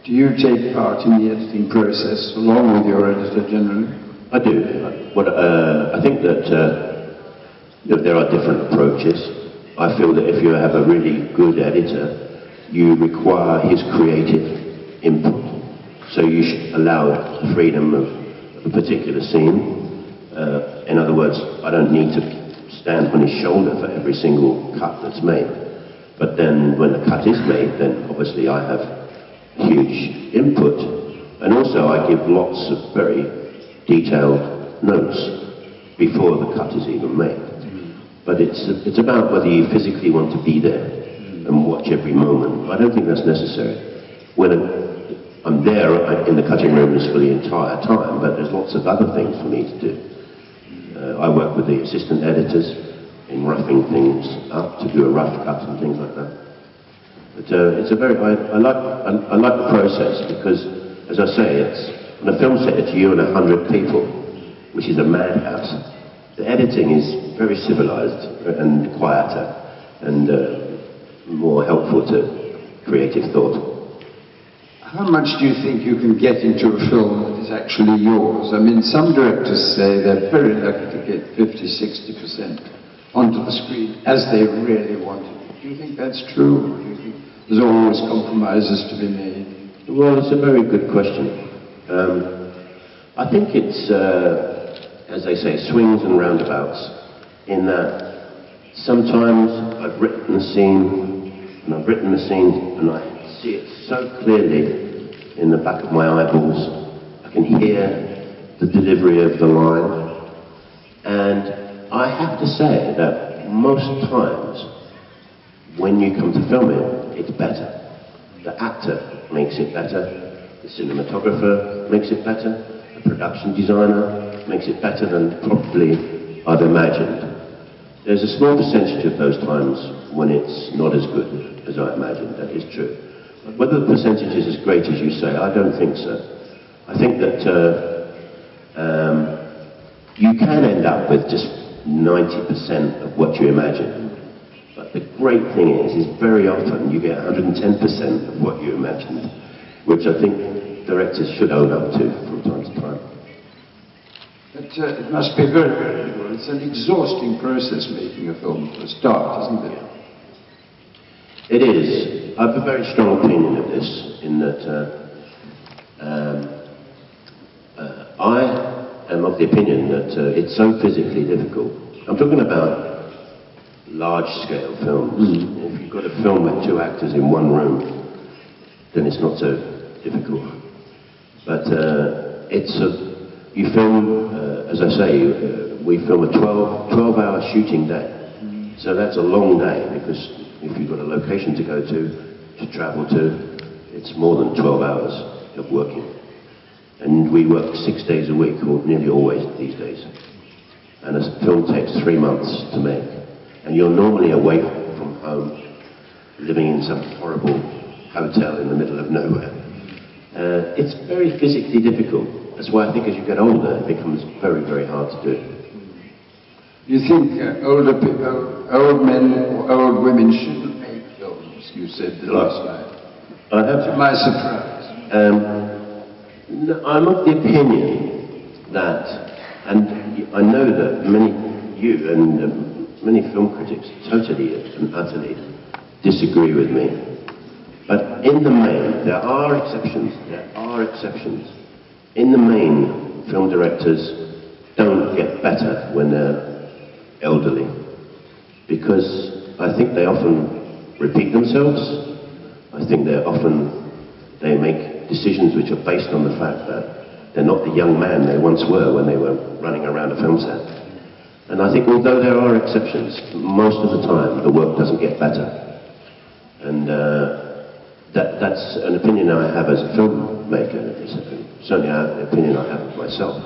Do you take part in the editing process along with your editor generally? I do. I think that there are different approaches. I feel that if you have a really good editor, you require his creative input. So you should allow the freedom of a particular scene. In other words, I don't need to stand on his shoulder for every single cut that's made. But then when the cut is made, then obviously I have huge input. And also I give lots of very detailed notes before the cut is even made. But it's about whether you physically want to be there and watch every moment. I don't think that's necessary. When I'm there in the cutting rooms for the entire time, but there's lots of other things for me to do. I work with the assistant editors in roughing things up to do a rough cut and things like that. But it's a very, I like the process because, as I say, on a film set it's you and 100 people, which is a madhouse. The editing is very civilized and quieter and more helpful to creative thought. How much do you think you can get into a film that is actually yours? I mean, some directors say they're very lucky to get 50–60% onto the screen as they really wanted it. Do you think that's true, or do you think there's always compromises to be made? Well, it's a very good question. I think it's, as they say, swings and roundabouts, in that sometimes I've written a scene, and I see it so clearly in the back of my eyeballs. I can hear the delivery of the line, and I have to say that most times when you come to film it, it's better. The actor makes it better, the cinematographer makes it better, the production designer makes it better than probably I've imagined. There's a small percentage of those times when it's not as good as I imagined, that is true. But whether the percentage is as great as you say, I don't think so. I think that you can end up with just 90% of what you imagine. But the great thing is very often you get 110% of what you imagined, which I think directors should own up to from time to time. But it must be very, very difficult. It's an exhausting process making a film for a start, isn't it? It is. I have a very strong opinion of this, in that I am of the opinion that it's so physically difficult. I'm talking about large-scale films. If you've got a film with 2 actors in one room, then it's not so difficult. But you film, as I say, we film a 12-hour shooting day. So that's a long day, because if you've got a location to go to travel to, it's more than 12 hours of working. And we work 6 days a week, or nearly always these days. And a film takes 3 months to make. And you're normally away from home, living in some horrible hotel in the middle of nowhere. It's very physically difficult. That's why I think as you get older, it becomes very, very hard to do. You think older people, old men or old women shouldn't make films, you said the last night. To my surprise. I'm of the opinion that, and I know that you and many film critics totally and utterly disagree with me. But in the main, there are exceptions. In the main, film directors don't get better when they're elderly, because I think they often repeat themselves. I think they make decisions which are based on the fact that they're not the young man they once were when they were running around a film set. And I think although there are exceptions, most of the time the work doesn't get better. And that's an opinion I have as a filmmaker. It's certainly an opinion I have of myself.